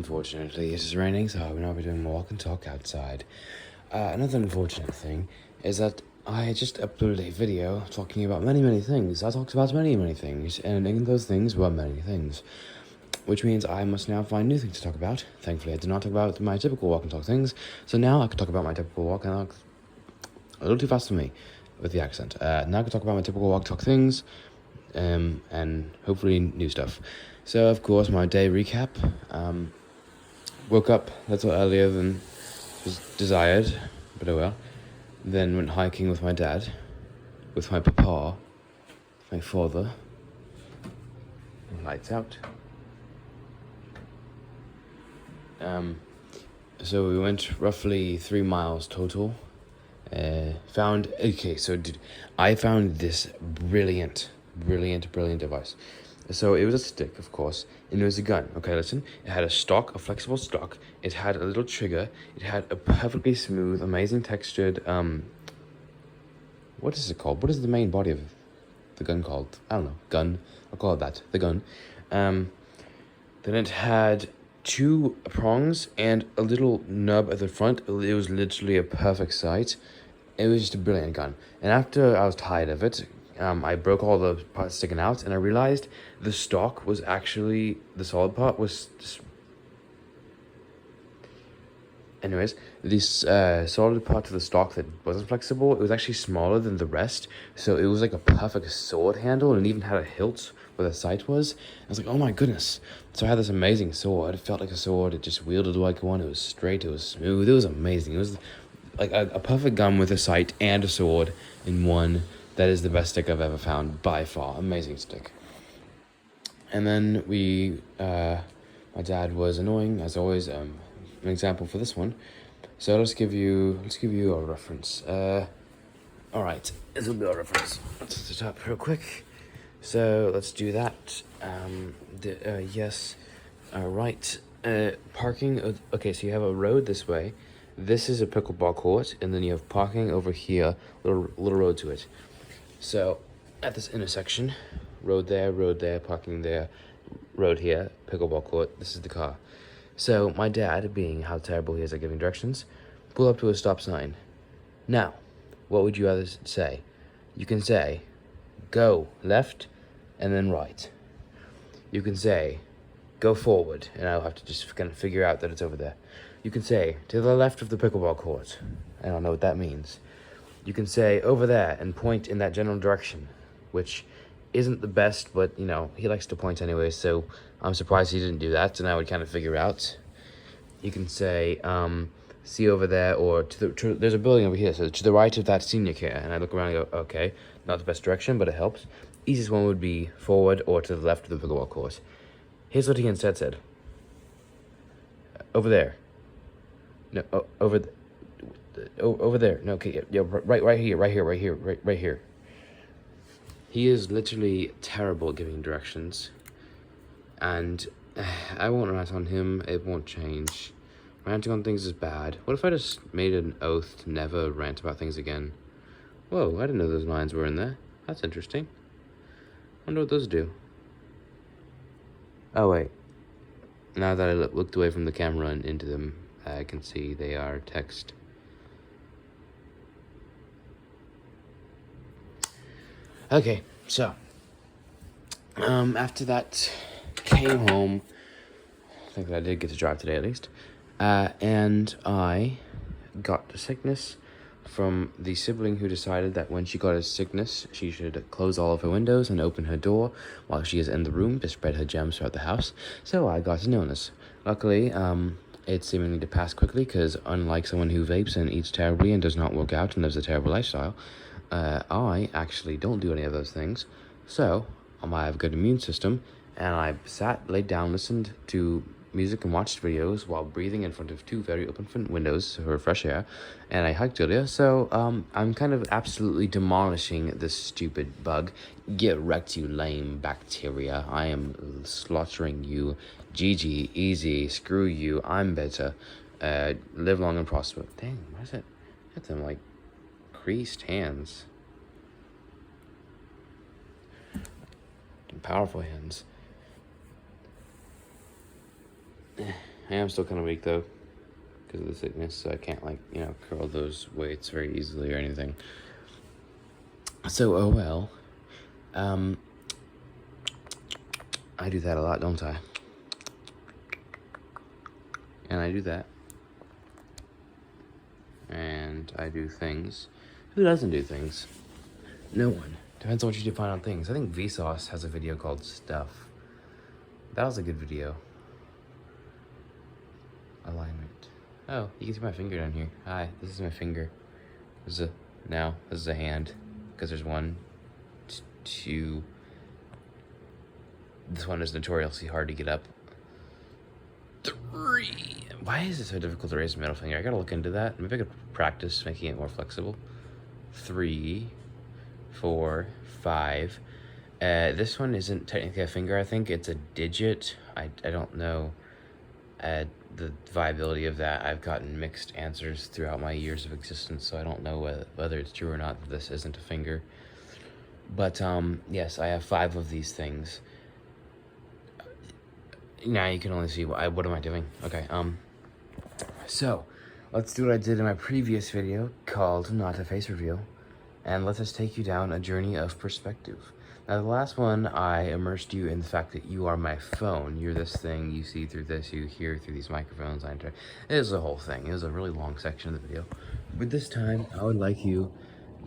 Unfortunately, it is raining, so I will not be doing a walk and talk outside. Another unfortunate thing is that I just uploaded a video talking about many things. I talked about many things, and in those things were many things. Which means I must now find new things to talk about. Thankfully, I did not talk about my typical walk and talk things, so now I can talk about my typical walk and talk a little too fast for me with the accent. Now I can talk about my typical walk and talk things, and hopefully new stuff. So, of course, my day recap. Woke up a little earlier than was desired, but oh well. Then went hiking with my dad, with my papa, my father. Lights out. So we went roughly 3 miles total. I found this brilliant device. So it was a stick, of course, and it was a gun. Okay, listen. It had a flexible stock. It had a little trigger. It had a perfectly smooth, amazing textured, what is it called? What is the main body of the gun called? I don't know. Gun. I'll call it that. The gun. Then it had 2 prongs and a little nub at the front. It was literally a perfect sight. It was just a brilliant gun. And after I was tired of it, I broke all the parts sticking out, and I realized the stock was actually, the solid part was just... Anyways, this solid part of the stock that wasn't flexible, it was actually smaller than the rest, so it was like a perfect sword handle, and it even had a hilt where the sight was. I was like, oh my goodness. So I had this amazing sword. It felt like a sword. It just wielded like one. It was straight. It was smooth. It was amazing. It was like a perfect gun with a sight and a sword in one. That is the best stick I've ever found, by far. Amazing stick. And then my dad was annoying, as always. An example for this one. So let's give you a reference. All right, this will be our reference. Let's set it up real quick. So let's do that. Yes. All right. Parking. Okay, so you have a road this way. This is a pickleball court, and then you have parking over here. Little road to it. So at this intersection, road there, parking there, road here, pickleball court. This is the car. So my dad, being how terrible he is at giving directions, pulled up to a stop sign. Now, what would you rather say? You can say, go left and then right. You can say, go forward, and I'll have to just kind of figure out that it's over there. You can say, to the left of the pickleball court. I don't know what that means. You can say, over there, and point in that general direction, which isn't the best, but, you know, he likes to point anyway, so I'm surprised he didn't do that, and I would kind of figure out. You can say, see over there, or there's a building over here, so to the right of that senior care, and I look around and go, okay, not the best direction, but it helps. Easiest one would be forward or to the left of the pickleball court. Here's what he instead said. Over there. No, over there. No, okay, yeah, right here. He is literally terrible at giving directions, and I won't rant on him. It won't change. Ranting on things is bad. What if I just made an oath to never rant about things again? Whoa, I didn't know those lines were in there. That's interesting. Wonder what those do. Oh wait. Now that I looked away from the camera and into them, I can see they are text. Okay, so after that, came home. I think that I did get to drive today at least, and I got the sickness from the sibling who decided that when she got a sickness, she should close all of her windows and open her door while she is in the room to spread her germs throughout the house. So I got an illness. Luckily, it seemingly to pass quickly, because unlike someone who vapes and eats terribly and does not work out and lives a terrible lifestyle, I actually don't do any of those things. So I have a good immune system, and I laid down, listened to music and watched videos while breathing in front of 2 very open front windows for fresh air, and I hiked earlier, so I'm kind of absolutely demolishing this stupid bug. Get wrecked, you lame bacteria. I am slaughtering you. GG, easy, screw you, I'm better. Live long and prosper. Dang, why is it? Got them like creased hands. Powerful hands. I am still kind of weak though, because of the sickness, so I can't, like, you know, curl those weights very easily or anything. So, oh well. I do that a lot, don't I? And I do that. And I do things. Who doesn't do things? No one. Depends on what you define on things. I think Vsauce has a video called Stuff. That was a good video. Alignment. Oh, you can see my finger down here. Hi, this is my finger. This is a hand. Because there's 1, 2. This one is notoriously hard to get up. 3. Why is it so difficult to raise the middle finger? I gotta look into that. Maybe I could practice making it more flexible. 3, 4, 5. This one isn't technically a finger, I think. It's a digit. I don't know the viability of that. I've gotten mixed answers throughout my years of existence, so I don't know whether it's true or not that this isn't a finger. But, yes, I have 5 of these things. Now you can only see what am I doing? Okay, so let's do what I did in my previous video called Not a Face Reveal, and let us take you down a journey of perspective. Now the last one, I immersed you in the fact that you are my phone. You're this thing, you see through this, you hear through these microphones. It was a whole thing. It was a really long section of the video. But this time, I would like you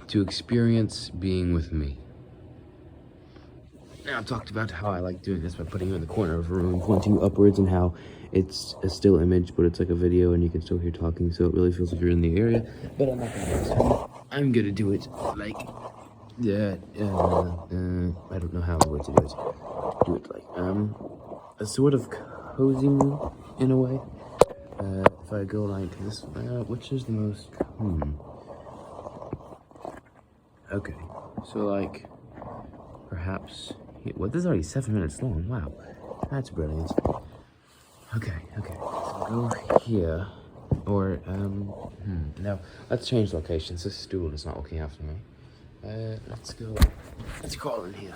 to experience being with me. Now, I've talked about how I like doing this by putting you in the corner of a room, pointing you upwards, and how it's a still image, but it's like a video, and you can still hear talking, so it really feels like you're in the area. But I'm not going to do this. I'm going to do it like that. I don't know how I'm going to do it. Do it like, a sort of cozy mood, in a way. If I go like this, which is the most, Okay, so like, perhaps... Well, this is already 7 minutes long. Wow, that's brilliant. Okay. So go here, or no. Let's change locations. This stool is not looking after me. Let's crawl in here.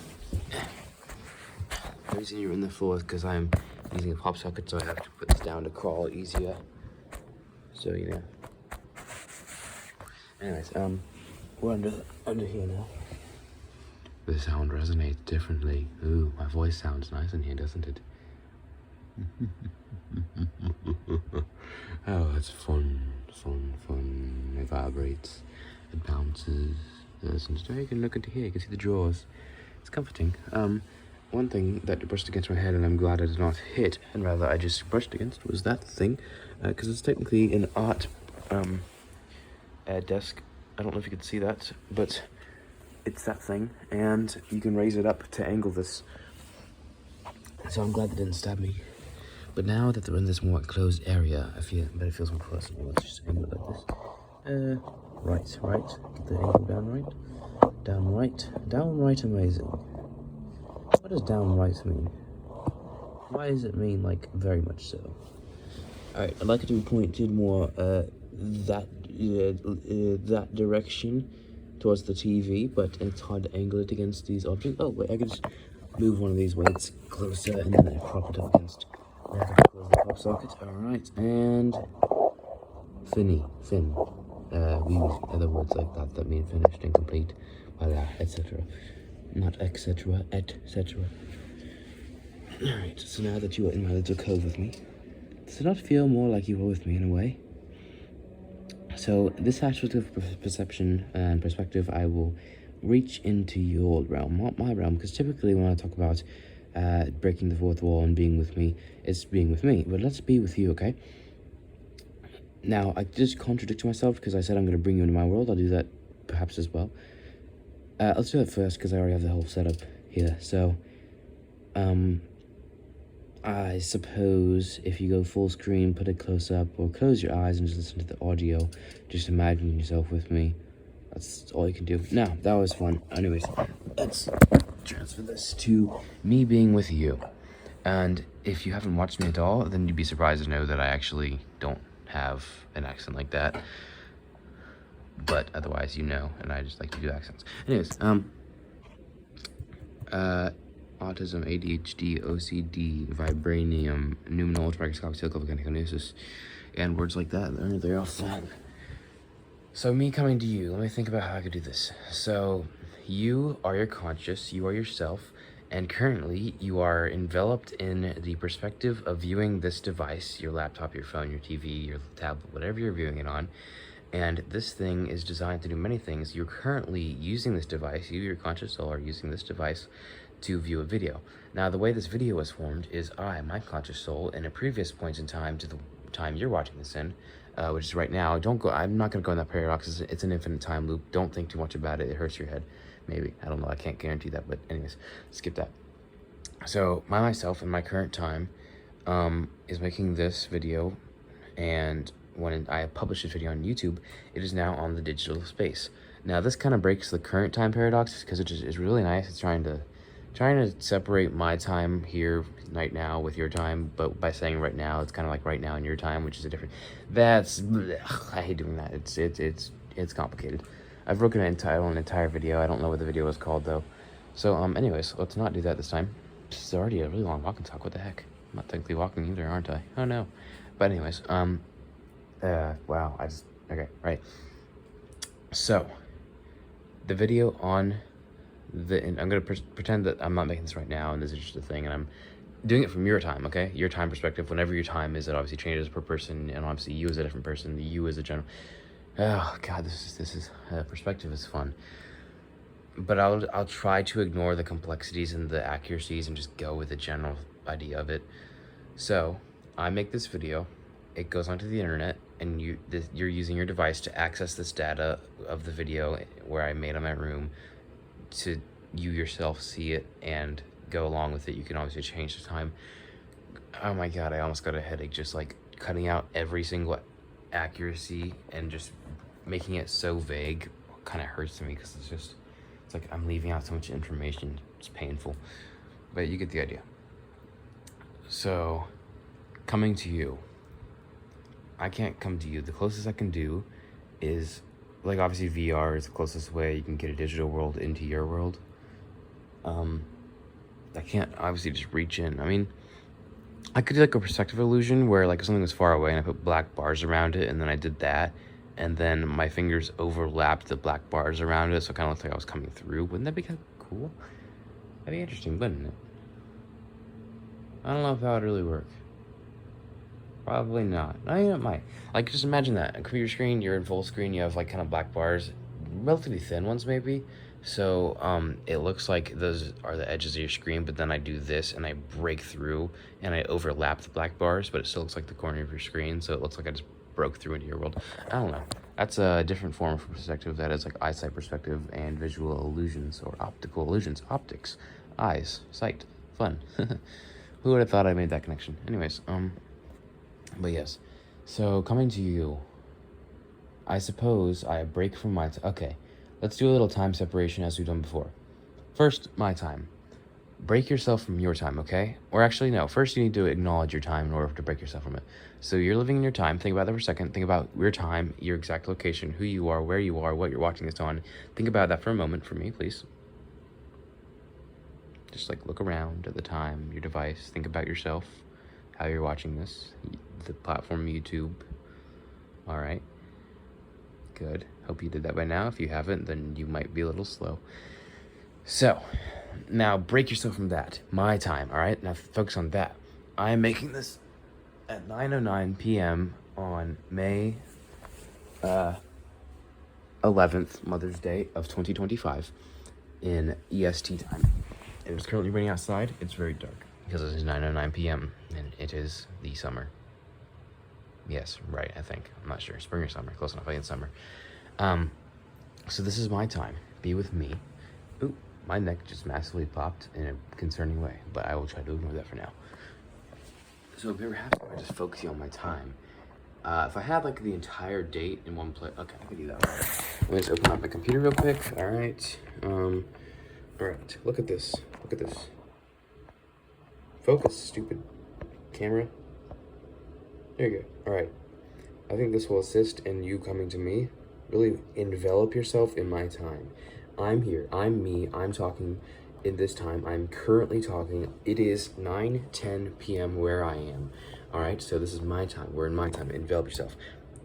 The reason you're in the floor is because I'm using a pop socket, so I have to put this down to crawl easier. So you know. Anyways, we're under here now. The sound resonates differently. Ooh, my voice sounds nice in here, doesn't it? Oh, it's fun. It vibrates, it bounces. You can look into here, you can see the drawers. It's comforting. One thing that brushed against my head, and I'm glad I did not hit, and rather I just brushed against, was that thing, because it's technically an art desk. I don't know if you can see that, but it's that thing, and you can raise it up to angle this. So I'm glad that didn't stab me. But now that they're in this more closed area, I feel that it feels more personal. Let's just angle it like this. Right. Get the angle down right. Down right, amazing. What does down right mean? Why does it mean, like, very much so? Alright, I'd like it to be pointed more, that direction towards the TV, but it's hard to angle it against these objects. Oh, wait, I can just move one of these weights closer, and then I prop it up against the pop socket. Alright, and fin. We use other words like that mean finished and complete, voila, etc. Not etc., etc. Alright, so now that you are in my little cove with me, does it not feel more like you were with me in a way? So this aspect of perception and perspective, I will reach into your realm, not my realm, because typically when I talk about breaking the fourth wall and being with me, it's being with me, but let's be with you, okay? Now, I just contradict myself because I said I'm going to bring you into my world. I'll do that perhaps as well. Let's do that first because I already have the whole setup here. So, I suppose if you go full screen, put it close up, or close your eyes and just listen to the audio, just imagine yourself with me. That's all you can do. Now, that was fun. Anyways, let's transfer this to me being with you. And if you haven't watched me at all, then you'd be surprised to know that I actually don't have an accent like that. But otherwise, you know, and I just like to do accents. Anyways, autism, ADHD, OCD, vibranium, numinal ultramicroscopic telekinesis, and words like that. They're all fun. So me coming to you, let me think about how I could do this. So you are your conscious, you are yourself, and currently you are enveloped in the perspective of viewing this device, your laptop, your phone, your TV, your tablet, whatever you're viewing it on. And this thing is designed to do many things. You're currently using this device, you, your conscious soul, are using this device to view a video. Now, the way this video was formed is I, my conscious soul, in a previous point in time to the time you're watching this in, which is right now. I'm not going to go in that paradox. It's an infinite time loop. Don't think too much about it. It hurts your head. Maybe. I don't know. I can't guarantee that. But anyways, skip that. So, myself, in my current time, is making this video, and when I publish this video on YouTube, it is now on the digital space. Now, this kind of breaks the current time paradox because it is really nice. It's trying to separate my time here right now with your time, but by saying right now, it's kind of like right now in your time, which is a different. I hate doing that. It's complicated. I've broken an entire video. I don't know what the video was called though. So anyways, let's not do that this time. This is already a really long walk and talk. What the heck? I'm not technically walking either, aren't I? Oh no. But anyways, wow. Okay, right. So the video on and I'm gonna pretend that I'm not making this right now, and this is just a thing, and I'm doing it from your time, okay? Your time perspective. Whenever your time is, it obviously changes per person, and obviously you is a different person. The you is a general. Oh God, this is perspective is fun, but I'll try to ignore the complexities and the accuracies and just go with the general idea of it. So I make this video, it goes onto the internet, and you're using your device to access this data of the video where I made in my room, to you yourself see it and go along with it. You can obviously change the time. Oh my God, I almost got a headache just like cutting out every single accuracy and just making it so vague kind of hurts me, because it's like I'm leaving out so much information. It's painful, but you get the idea. So coming to you, I can't come to you. The closest I can do is, like, obviously VR is the closest way you can get a digital world into your world. I can't obviously just reach in. I mean, I could do like a perspective illusion where like something was far away and I put black bars around it, and then I did that, and then my fingers overlapped the black bars around it, so it kind of looked like I was coming through. Wouldn't that be kind of cool? That'd be interesting, wouldn't it? I don't know if that would really work. Probably not. I mean, it might. Like, just imagine that. A computer screen, you're in full screen, you have, like, kind of black bars. Relatively thin ones, maybe. So, it looks like those are the edges of your screen, but then I do this, and I break through, and I overlap the black bars, but it still looks like the corner of your screen, so it looks like I just broke through into your world. I don't know. That's a different form of perspective. That is, like, eyesight perspective and visual illusions, or optical illusions. Optics. Eyes. Sight. Fun. Who would have thought I made that connection? Anyways, but yes, so coming to you, I suppose I break from my okay, let's do a little time separation as we've done before. First, my time. Break yourself from your time, okay? Or actually, no, first you need to acknowledge your time in order to break yourself from it. So you're living in your time. Think about that for a second. Think about your time, your exact location, who you are, where you are, what you're watching this on. Think about that for a moment for me, please. Just like look around at the time, your device. Think about yourself, how you're watching this, the platform YouTube. All right, good. Hope you did that by now. If you haven't, then you might be a little slow. So now break yourself from that. My time. All right, now focus on that. I am making this at 9:09 p.m. on May 11th, Mother's Day of 2025 in EST time. It is currently raining outside. It's very dark because it is 9:09 p.m. and it is the summer. Yes, right, I think. I'm not sure. Spring or summer. Close enough. I think it's summer. So this is my time. Be with me. Ooh, my neck just massively popped in a concerning way, but I will try to ignore that for now. So if you ever have to, I just focusing on my time. If I had like the entire date in one place, okay, I could do that. Let me just open up my computer real quick. All right. All right. Look at this. Look at this. Focus, stupid camera. There you go. All right. I think this will assist in you coming to me. Really envelop yourself in my time. I'm here. I'm me. I'm talking. in this time, I'm currently talking. It is 9:10 p.m. where I am. All right, so this is my time. We're in my time. Envelop yourself.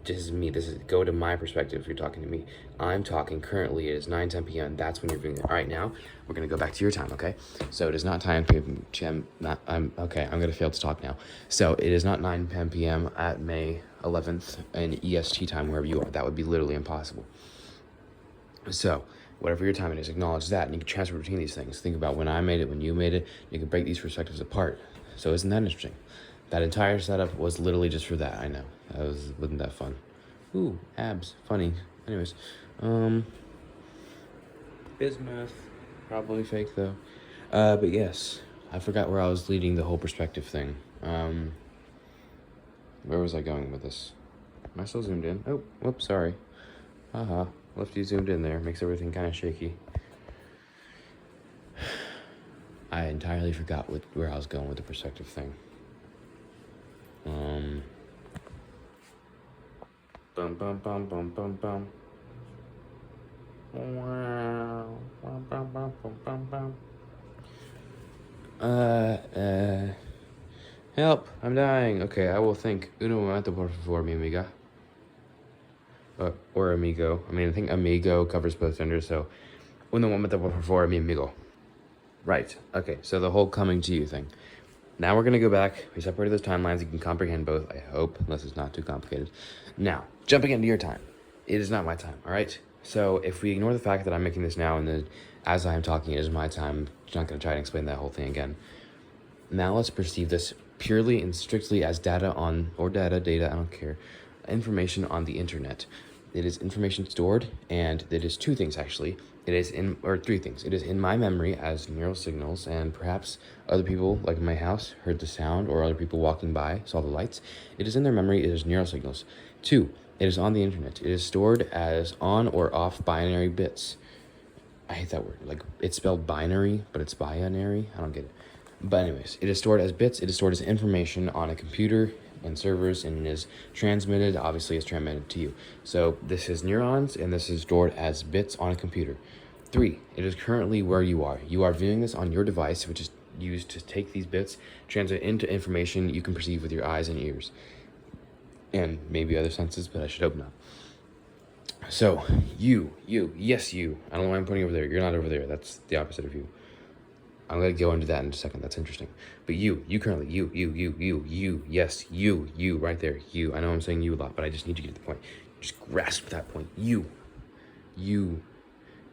This is me. This is go to my perspective. If you're talking to me, I'm talking currently. It is 9:10 p.m. That's when you're viewing it. All right, now we're gonna go back to your time. Okay, so it is not time p.m. Not I'm okay. I'm gonna fail to talk now. So it is not 9:10 p.m. at May 11th in EST time wherever you are. That would be literally impossible. So whatever your time it is, acknowledge that, and you can transfer between these things. Think about when I made it, when you made it. You can break these perspectives apart. So isn't that interesting? That entire setup was literally just for that. I know. Wasn't that fun? Ooh, abs, funny. Anyways, bismuth, probably fake though. But yes, I forgot where I was leading the whole perspective thing. Where was I going with this? Am I still zoomed in? Oh, whoops, sorry. Haha. Left you zoomed in there, makes everything kind of shaky. I entirely forgot where I was going with the perspective thing. Bum bum bum bum bum bum. Wow. Bum bum bum bum bum bum. Help! I'm dying. Okay, I will think. Uno momento por favor, mi amiga. Or amigo. I mean, I think amigo covers both genders, so uno momento por favor, mi amigo. Right. Okay, so the whole coming to you thing. Now we're going to go back. We separated those timelines. You can comprehend both, I hope, unless it's not too complicated. Now, jumping into your time. It is not my time, all right? So if we ignore the fact that I'm making this now and then as I'm talking, it is my time. I'm not going to try and explain that whole thing again. Now let's perceive this purely and strictly as data, I don't care, information on the internet. It is information stored, and it is two things actually. It is three things. It is in my memory as neural signals, and perhaps other people, like in my house, heard the sound, or other people walking by saw the lights. It is in their memory. It is neural signals. Two, it is on the internet. It is stored as on or off binary bits. I hate that word. Like, it's spelled binary, but it's binary. I don't get it. But anyways, it is stored as bits. It is stored as information on a computer and servers, and it is transmitted, obviously it's transmitted to you. So this is neurons, and this is stored as bits on a computer. Three, it is currently where you are. You are viewing this on your device, which is used to take these bits, transmit into information you can perceive with your eyes and ears. And maybe other senses, but I should hope not. So, yes, you. I don't know why I'm pointing over there. You're not over there. That's the opposite of you. I'm going to go into that in a second. That's interesting. But you currently, yes, you, right there, you. I know I'm saying you a lot, but I just need you to get the point. Just grasp that point. You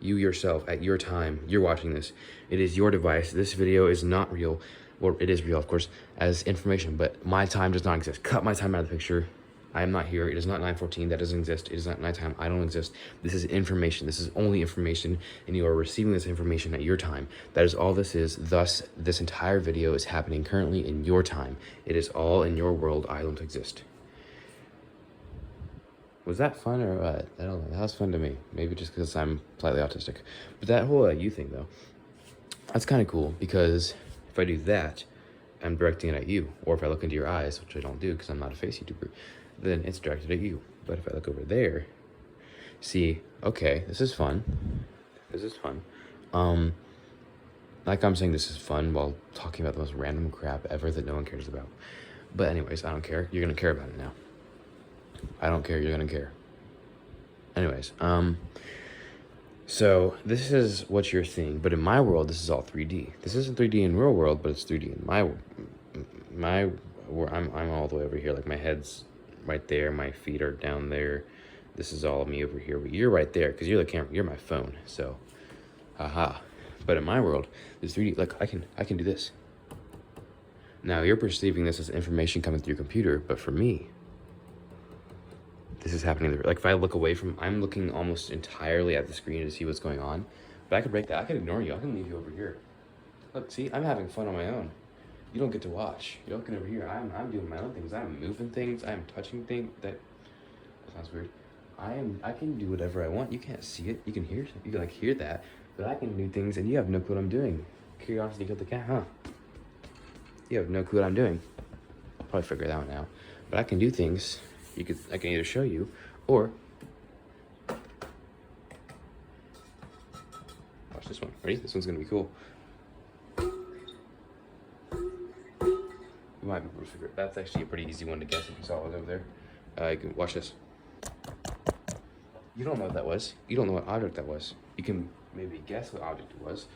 yourself, at your time, you're watching this. It is your device. This video is not real. Well, it is real, of course, as information, but my time does not exist. Cut my time out of the picture. I am not here. It is not 9:14. That doesn't exist. It is not nighttime. I don't exist. This is information. This is only information, and you are receiving this information at your time. That is all this is. Thus, this entire video is happening currently in your time. It is all in your world. I don't exist. Was that fun or what? I don't know. That was fun to me. Maybe just because I'm slightly autistic. But that whole you thing, though, that's kind of cool, because if I do that, I'm directing it at you. Or if I look into your eyes, which I don't do because I'm not a face YouTuber, then it's directed at you. But if I look over there, see, okay, this is fun. This is fun. Like I'm saying this is fun while talking about the most random crap ever that no one cares about. But anyways, I don't care. You're going to care about it now. I don't care. You're going to care. Anyways, so this is what you're seeing. But in my world, this is all 3D. This isn't 3D in real world, but it's 3D in I'm all the way over here. Like, my head's right there, my feet are down there. This is all me over here, but you're right there because you're the camera. You're my phone. So, haha. But in my world, this 3D. Like, I can do this. Now you're perceiving this as information coming through your computer, but for me, this is happening. Like, if I look away from, I'm looking almost entirely at the screen to see what's going on. But I could break that. I could ignore you. I can leave you over here. Look, see, I'm having fun on my own. You don't get to watch. You're looking over here. I'm doing my own things. I'm moving things. I'm touching things. That sounds weird. I can do whatever I want. You can't see it. You can hear. You can, like, hear that. But I can do things, and you have no clue what I'm doing. Curiosity killed the cat, huh? You have no clue what I'm doing. I'll probably figure that one out. But I can do things. I can either show you, or watch this one. Ready? This one's gonna be cool. might be able to figure it. That's actually a pretty easy one to guess if you saw it over there. You can watch this. You don't know what that was. You don't know what object that was. You can maybe guess what object it was,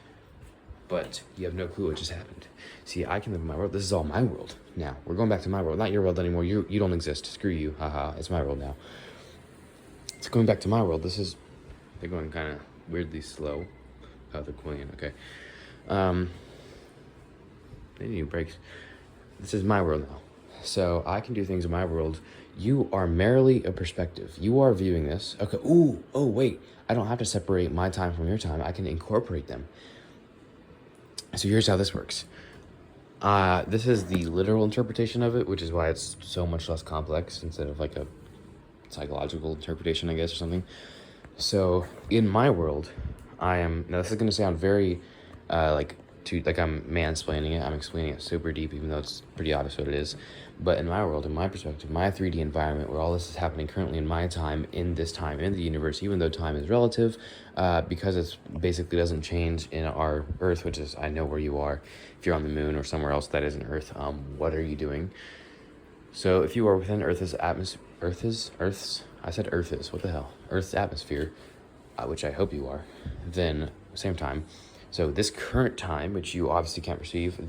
but you have no clue what just happened. See, I can live in my world. This is all my world now. We're going back to my world, not your world anymore. You don't exist. Screw you. Haha. It's my world now. It's going back to my world. They're going kind of weirdly slow. Oh, they're cooling. Okay. They need breaks. This is my world now. So I can do things in my world. You are merely a perspective. You are viewing this. Okay. Ooh. Oh, wait. I don't have to separate my time from your time. I can incorporate them. So here's how this works. This is the literal interpretation of it, which is why it's so much less complex instead of like a psychological interpretation, I guess, or something. So in my world, now this is going to sound very like I'm mansplaining it. I'm explaining it super deep, even though it's pretty obvious what it is. But in my world, in my perspective, my 3D environment, where all this is happening currently in my time, in this time, in the universe, even though time is relative, because it basically doesn't change in our Earth, which is, I know where you are. If you're on the moon or somewhere else that isn't Earth, what are you doing? So if you are within Earth's atmosphere, what the hell? Earth's atmosphere, which I hope you are, then same time. So this current time, which you obviously can't perceive,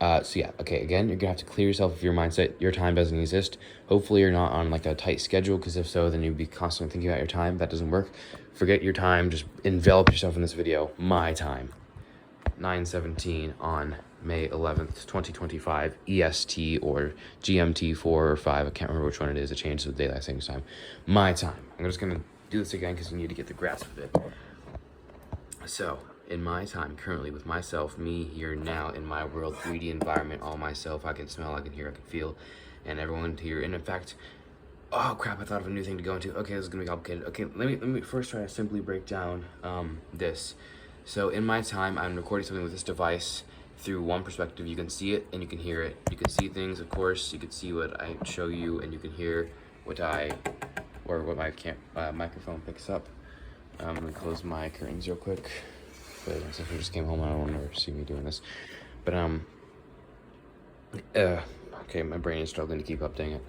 again, you're gonna have to clear yourself of your mindset. Your time doesn't exist. Hopefully you're not on like a tight schedule, because if so, then you'd be constantly thinking about your time. That doesn't work. Forget your time, just envelop yourself in this video. My time. 9:17 on May 11th, 2025, EST or GMT 4 or 5. I can't remember which one it is. It changes with daylight savings time. My time. I'm just gonna do this again because you need to get the grasp of it. So, in my time, currently, with myself, me here now, in my world, 3D environment, all myself, I can smell, I can hear, I can feel, and everyone here. And in fact, oh crap, I thought of a new thing to go into. Okay, this is gonna be complicated. Okay, let me first try to simply break down this. So in my time, I'm recording something with this device through one perspective. You can see it and you can hear it. You can see things, of course. You can see what I show you, and you can hear what my microphone picks up. I'm gonna close my curtains real quick. But since we just came home, I don't want to see me doing this. But okay, my brain is struggling to keep up. Dang it.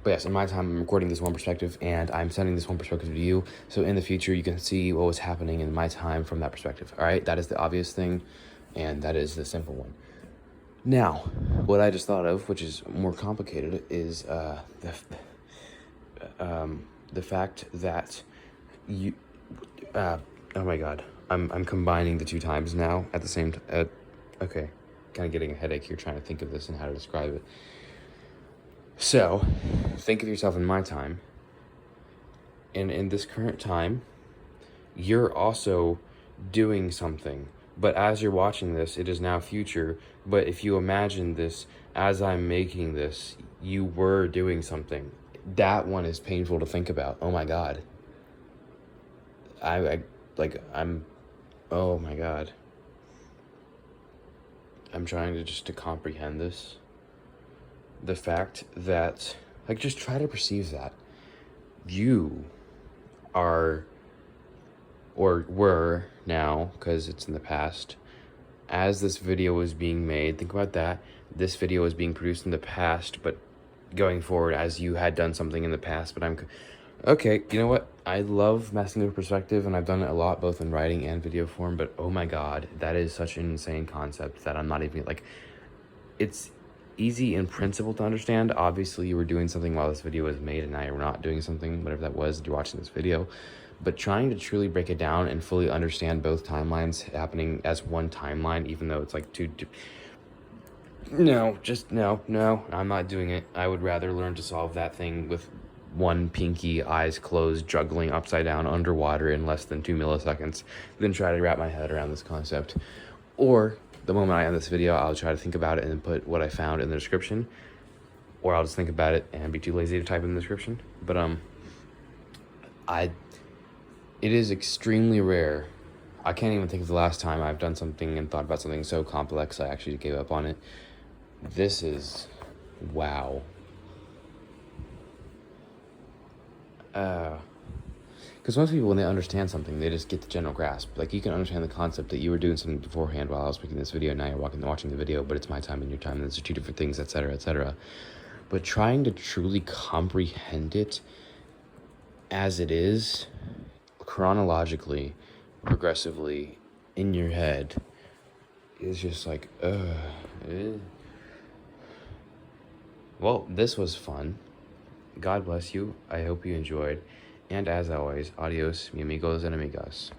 But yes, in my time, I'm recording this one perspective, and I'm sending this one perspective to you. So in the future, you can see what was happening in my time from that perspective. All right, that is the obvious thing, and that is the simple one. Now, what I just thought of, which is more complicated, is the fact that you. Oh my God. I'm combining the two times now at the same time. Okay, kind of getting a headache here trying to think of this and how to describe it. So, think of yourself in my time, and in this current time, you're also doing something. But as you're watching this, it is now future. But if you imagine this as I'm making this, you were doing something. That one is painful to think about. Oh my God. Oh my God. I'm trying to comprehend this. The fact that, just try to perceive that you are, or were now, because it's in the past, as this video was being made, think about that. This video was being produced in the past, but going forward as you had done something in the past, but okay, you know what? I love messing with perspective, and I've done it a lot, both in writing and video form, but oh my God, that is such an insane concept that I'm not even, it's easy in principle to understand. Obviously, you were doing something while this video was made, and now you're not doing something, whatever that was, you're watching this video. But trying to truly break it down and fully understand both timelines happening as one timeline, even though it's like two... No, I'm not doing it. I would rather learn to solve that thing with one pinky, eyes closed, juggling upside down underwater in less than 2 milliseconds than try to wrap my head around this concept. Or the moment I end this video, I'll try to think about it and then put what I found in the description, or I'll just think about it and be too lazy to type in the description. But it is extremely rare. I can't even think of the last time I've done something and thought about something so complex I actually gave up on it. This is, wow. Because most people, when they understand something, they just get the general grasp. Like, you can understand the concept that you were doing something beforehand while I was making this video, and now you're watching the video, but it's my time and your time, and those are two different things, etc., etc. But trying to truly comprehend it as it is, chronologically, progressively, in your head, is just like, Well, this was fun. God bless you. I hope you enjoyed. And as always, adios, mi amigos and amigas.